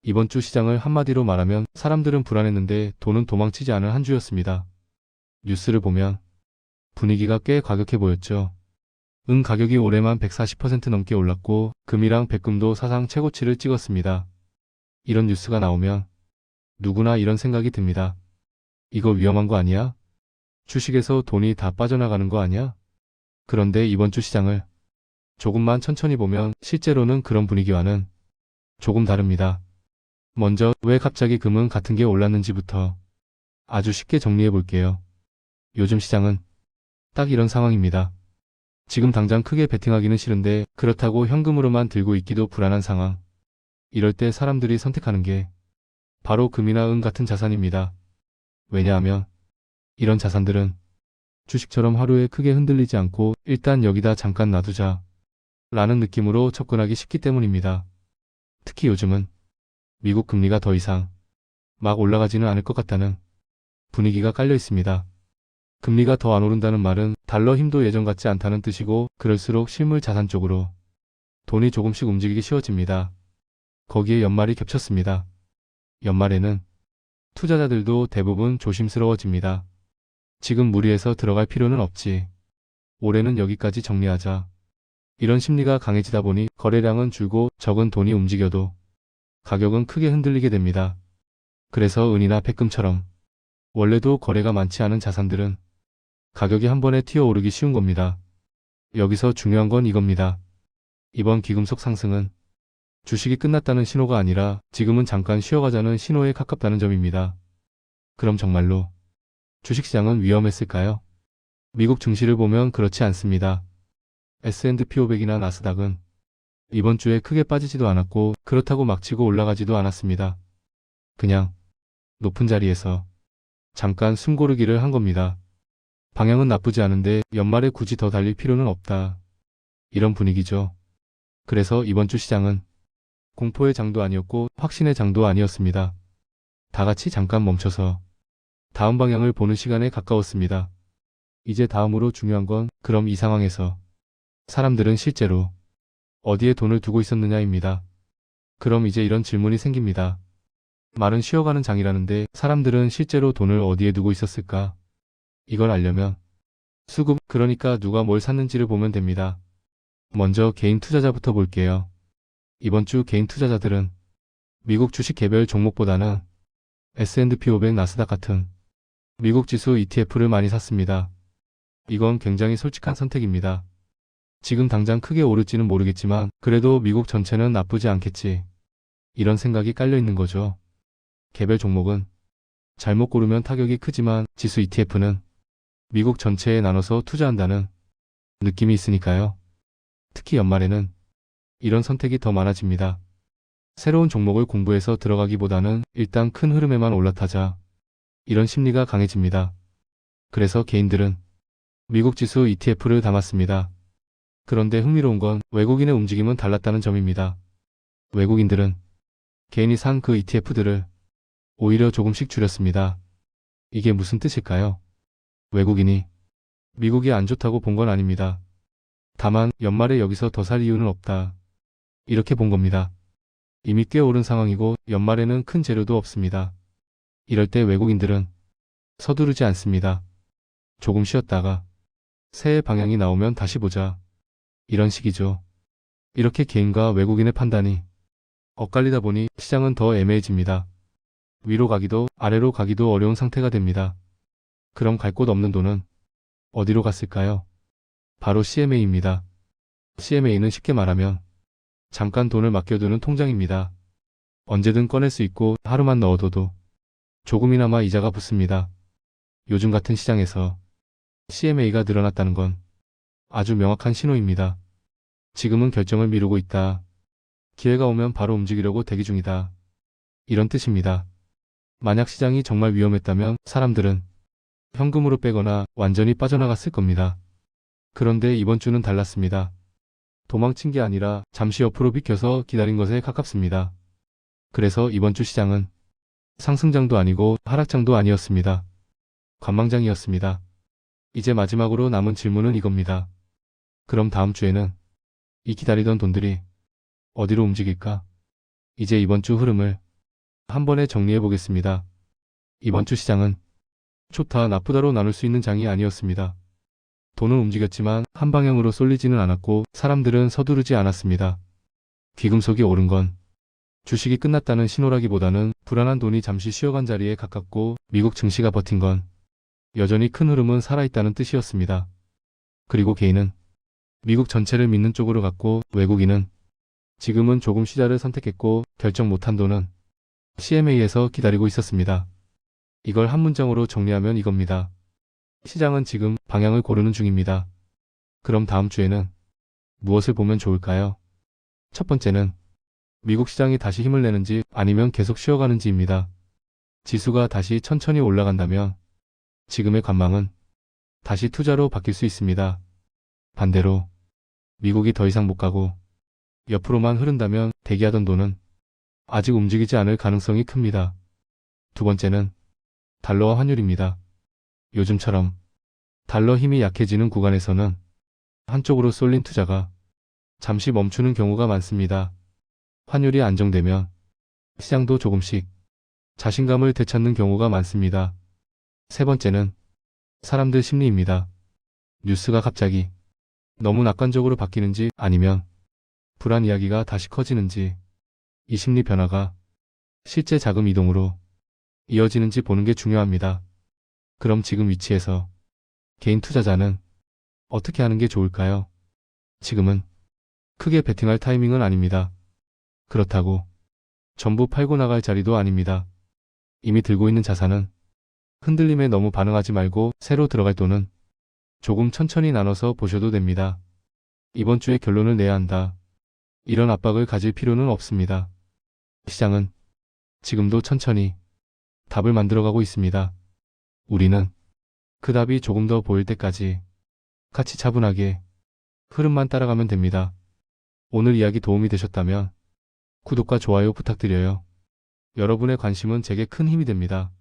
이번 주 시장을 한마디로 말하면 사람들은 불안했는데 돈은 도망치지 않은 한 주였습니다. 뉴스를 보면 분위기가 꽤 과격해 보였죠. 은 가격이 올해만 140% 넘게 올랐고 금이랑 백금도 사상 최고치를 찍었습니다. 이런 뉴스가 나오면 누구나 이런 생각이 듭니다. 이거 위험한 거 아니야? 주식에서 돈이 다 빠져나가는 거 아니야? 그런데 이번 주 시장을 조금만 천천히 보면 실제로는 그런 분위기와는 조금 다릅니다. 먼저 왜 갑자기 금은 같은 게 올랐는지부터 아주 쉽게 정리해 볼게요. 요즘 시장은 딱 이런 상황입니다. 지금 당장 크게 베팅하기는 싫은데 그렇다고 현금으로만 들고 있기도 불안한 상황. 이럴 때 사람들이 선택하는 게 바로 금이나 은 같은 자산입니다. 왜냐하면 이런 자산들은 주식처럼 하루에 크게 흔들리지 않고 일단 여기다 잠깐 놔두자 라는 느낌으로 접근하기 쉽기 때문입니다. 특히 요즘은 미국 금리가 더 이상 막 올라가지는 않을 것 같다는 분위기가 깔려 있습니다. 금리가 더 안 오른다는 말은 달러 힘도 예전 같지 않다는 뜻이고 그럴수록 실물 자산 쪽으로 돈이 조금씩 움직이기 쉬워집니다. 거기에 연말이 겹쳤습니다. 연말에는 투자자들도 대부분 조심스러워집니다. 지금 무리해서 들어갈 필요는 없지. 올해는 여기까지 정리하자. 이런 심리가 강해지다 보니 거래량은 줄고 적은 돈이 움직여도 가격은 크게 흔들리게 됩니다. 그래서 은이나 백금처럼 원래도 거래가 많지 않은 자산들은 가격이 한 번에 튀어오르기 쉬운 겁니다. 여기서 중요한 건 이겁니다. 이번 기금속 상승은 주식이 끝났다는 신호가 아니라 지금은 잠깐 쉬어가자는 신호에 가깝다는 점입니다. 그럼 정말로 주식시장은 위험했을까요? 미국 증시를 보면 그렇지 않습니다. S&P 500이나 나스닥은 이번 주에 크게 빠지지도 않았고 그렇다고 막 치고 올라가지도 않았습니다. 그냥 높은 자리에서 잠깐 숨고르기를 한 겁니다. 방향은 나쁘지 않은데 연말에 굳이 더 달릴 필요는 없다. 이런 분위기죠. 그래서 이번 주 시장은 공포의 장도 아니었고 확신의 장도 아니었습니다. 다 같이 잠깐 멈춰서 다음 방향을 보는 시간에 가까웠습니다. 이제 다음으로 중요한 건 그럼 이 상황에서 사람들은 실제로 어디에 돈을 두고 있었느냐입니다. 그럼 이제 이런 질문이 생깁니다. 말은 쉬어가는 장이라는데 사람들은 실제로 돈을 어디에 두고 있었을까? 이걸 알려면 수급, 그러니까 누가 뭘 샀는지를 보면 됩니다. 먼저 개인 투자자부터 볼게요. 이번 주 개인 투자자들은 미국 주식 개별 종목보다는 S&P 500 나스닥 같은 미국 지수 ETF를 많이 샀습니다. 이건 굉장히 솔직한 선택입니다. 지금 당장 크게 오를지는 모르겠지만 그래도 미국 전체는 나쁘지 않겠지. 이런 생각이 깔려 있는 거죠. 개별 종목은 잘못 고르면 타격이 크지만 지수 ETF는 미국 전체에 나눠서 투자한다는 느낌이 있으니까요. 특히 연말에는 이런 선택이 더 많아집니다. 새로운 종목을 공부해서 들어가기보다는 일단 큰 흐름에만 올라타자. 이런 심리가 강해집니다. 그래서 개인들은 미국 지수 ETF를 담았습니다. 그런데 흥미로운 건 외국인의 움직임은 달랐다는 점입니다. 외국인들은 개인이 산 그 ETF들을 오히려 조금씩 줄였습니다. 이게 무슨 뜻일까요? 외국인이 미국이 안 좋다고 본 건 아닙니다. 다만 연말에 여기서 더 살 이유는 없다. 이렇게 본 겁니다. 이미 꽤 오른 상황이고 연말에는 큰 재료도 없습니다. 이럴 때 외국인들은 서두르지 않습니다. 조금 쉬었다가 새해 방향이 나오면 다시 보자. 이런 식이죠. 이렇게 개인과 외국인의 판단이 엇갈리다 보니 시장은 더 애매해집니다. 위로 가기도 아래로 가기도 어려운 상태가 됩니다. 그럼 갈 곳 없는 돈은 어디로 갔을까요? 바로 CMA입니다. CMA는 쉽게 말하면 잠깐 돈을 맡겨두는 통장입니다. 언제든 꺼낼 수 있고 하루만 넣어둬도 조금이나마 이자가 붙습니다. 요즘 같은 시장에서 CMA가 늘어났다는 건 아주 명확한 신호입니다. 지금은 결정을 미루고 있다. 기회가 오면 바로 움직이려고 대기 중이다. 이런 뜻입니다. 만약 시장이 정말 위험했다면 사람들은 현금으로 빼거나 완전히 빠져나갔을 겁니다. 그런데 이번 주는 달랐습니다. 도망친 게 아니라 잠시 옆으로 비켜서 기다린 것에 가깝습니다. 그래서 이번 주 시장은 상승장도 아니고 하락장도 아니었습니다. 관망장이었습니다. 이제 마지막으로 남은 질문은 이겁니다. 그럼 다음 주에는 이 기다리던 돈들이 어디로 움직일까? 이제 이번 주 흐름을 한 번에 정리해 보겠습니다. 이번 주 시장은 좋다 나쁘다로 나눌 수 있는 장이 아니었습니다. 돈은 움직였지만 한 방향으로 쏠리지는 않았고 사람들은 서두르지 않았습니다. 귀금속이 오른 건 주식이 끝났다는 신호라기보다는 불안한 돈이 잠시 쉬어간 자리에 가깝고 미국 증시가 버틴 건 여전히 큰 흐름은 살아있다는 뜻이었습니다. 그리고 개인은 미국 전체를 믿는 쪽으로 갔고 외국인은 지금은 조금 쉬자를 선택했고 결정 못한 돈은 CMA에서 기다리고 있었습니다. 이걸 한 문장으로 정리하면 이겁니다. 시장은 지금 방향을 고르는 중입니다. 그럼 다음 주에는 무엇을 보면 좋을까요? 첫 번째는 미국 시장이 다시 힘을 내는지 아니면 계속 쉬어가는지입니다. 지수가 다시 천천히 올라간다면 지금의 관망은 다시 투자로 바뀔 수 있습니다. 반대로 미국이 더 이상 못 가고 옆으로만 흐른다면 대기하던 돈은 아직 움직이지 않을 가능성이 큽니다. 두 번째는 달러와 환율입니다. 요즘처럼 달러 힘이 약해지는 구간에서는 한쪽으로 쏠린 투자가 잠시 멈추는 경우가 많습니다. 환율이 안정되면 시장도 조금씩 자신감을 되찾는 경우가 많습니다. 세 번째는 사람들 심리입니다. 뉴스가 갑자기 너무 낙관적으로 바뀌는지 아니면 불안 이야기가 다시 커지는지 이 심리 변화가 실제 자금 이동으로 이어지는지 보는 게 중요합니다. 그럼 지금 위치에서 개인 투자자는 어떻게 하는 게 좋을까요? 지금은 크게 베팅할 타이밍은 아닙니다. 그렇다고 전부 팔고 나갈 자리도 아닙니다. 이미 들고 있는 자산은 흔들림에 너무 반응하지 말고 새로 들어갈 돈은 조금 천천히 나눠서 보셔도 됩니다. 이번 주에 결론을 내야 한다. 이런 압박을 가질 필요는 없습니다. 시장은 지금도 천천히 답을 만들어가고 있습니다. 우리는 그 답이 조금 더 보일 때까지 같이 차분하게 흐름만 따라가면 됩니다. 오늘 이야기 도움이 되셨다면 구독과 좋아요 부탁드려요. 여러분의 관심은 제게 큰 힘이 됩니다.